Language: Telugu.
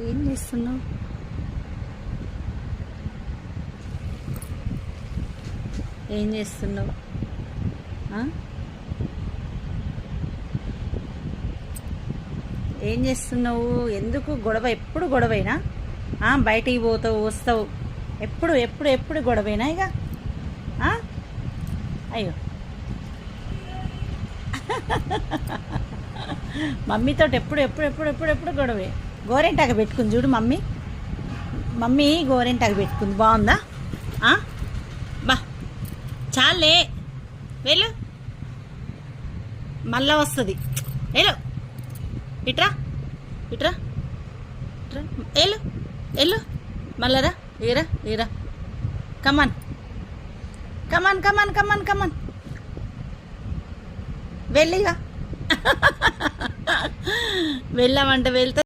ఏం చేస్తున్నావు? ఏం చేస్తున్నావు? ఏం చేస్తున్నావు? ఎందుకు గొడవ? ఎప్పుడు గొడవైనా? బయటికి పోతావు, వస్తావు, ఎప్పుడు ఎప్పుడు ఎప్పుడు గొడవైనా ఇక? అయ్యో మమ్మీతో ఎప్పుడు ఎప్పుడు ఎప్పుడు ఎప్పుడు ఎప్పుడు గొడవే. గోరెంటాక పెట్టుకుంది చూడు మమ్మీ. మమ్మీ గోరెంటాక పెట్టుకుంది, బాగుందా? బా చాలే, వెళ్ళు, మళ్ళా వస్తుంది. వెళ్ళు, ఇట్రా ఇట్రా ఇట్రా, వెళ్ళు వెళ్ళు, మళ్ళరా, ఏరా ఏరా, కమాన్ కమాన్ కమాన్ కమాన్ కమాన్, వెళ్ళిగా వెళ్ళామంటే వెళ్తా.